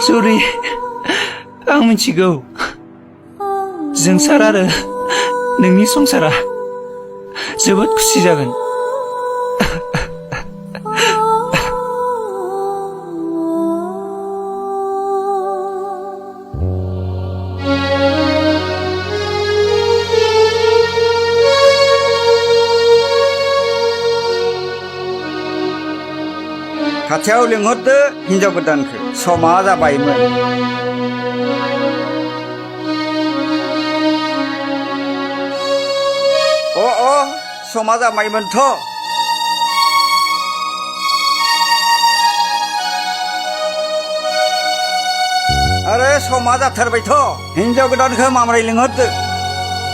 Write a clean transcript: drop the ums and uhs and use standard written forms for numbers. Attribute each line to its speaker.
Speaker 1: सरि आं मिथिगौ जोंसार आरो नोंनि संसारा जोबोद खुसि जागोन।
Speaker 2: खाथियाव लिंहरदो हिनजाव गोदानखौ समा जाबायमोन। अ समा जाबायमोनथ'। आरे समा जाथारबायथ'। हिनजाव गोदानखौ माबोरै लिंहरदो।